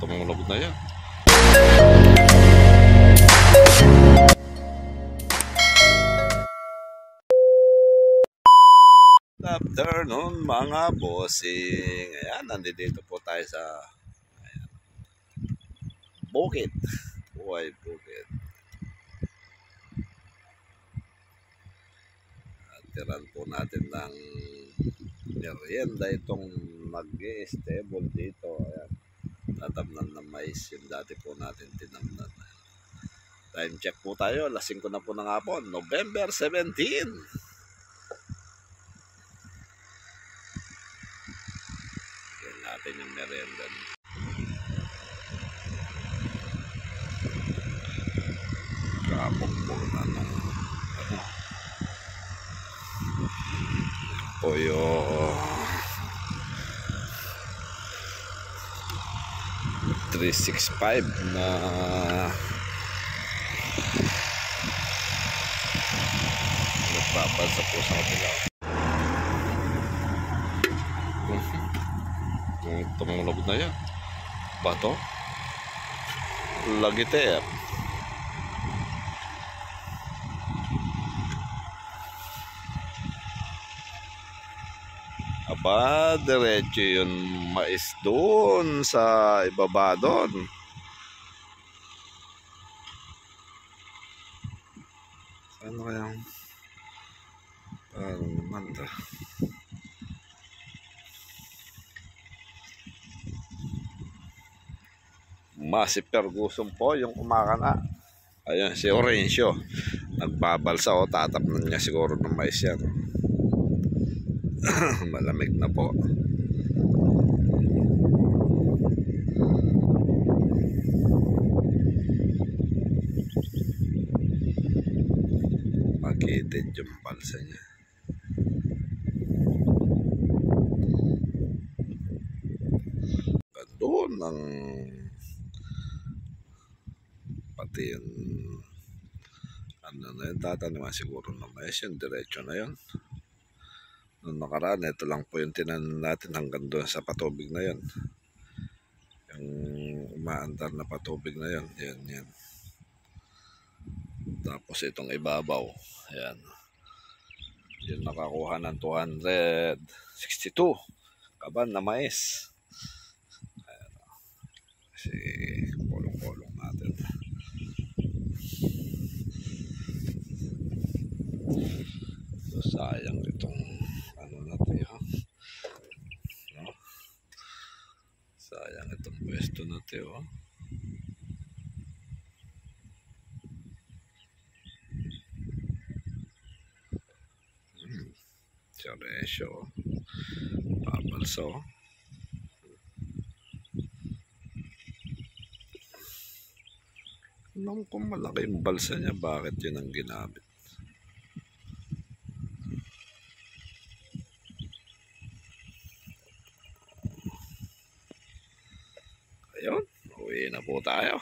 Tumunog na yan. Good afternoon mga bossing. Ayan, nandito po tayo sa bukid. Buhay bukid. At tiran po natin ng merienda itong mag-i-stable dito. Ayan, tatamnan ng mais yung dati po natin tinamnan. Time check po tayo, alas 5 na po ng hapon, November 17. Yan natin yung merienda. Kapong po na ng po yung 365 na nagpapansa po sa kapila. Tumunog na yan. Bato? Lagiter. Aba, diretso yung mais doon sa ibaba doon. Ano kayang manda? Si Ferguson po yung kumakana. Ayan, si Orencio. Nagbabalsa o tatapnan niya siguro ng mais yan. Malamig na po. Makitid yung balsa niya. Doon ang pati yung ano na yun, tataniman siguro na mais yun, diretso na yun. Noong nakaraan, ito lang po yung tinanan natin hanggang doon sa patubig na yun. Yung umaandar na patubig na yun, yan. Tapos itong ibabaw, ayan. Yun nakakuha ng 262 kaban na mais. Ayan. Kasi kulong-kulong natin. So, sayang itong ano natin, ha? No? Sayang itong pwesto natin, ha? Siya pabalso. Alam kung malaki yung balsa niya, bakit yun ang ginamit? Ayun, uwi na po tayo.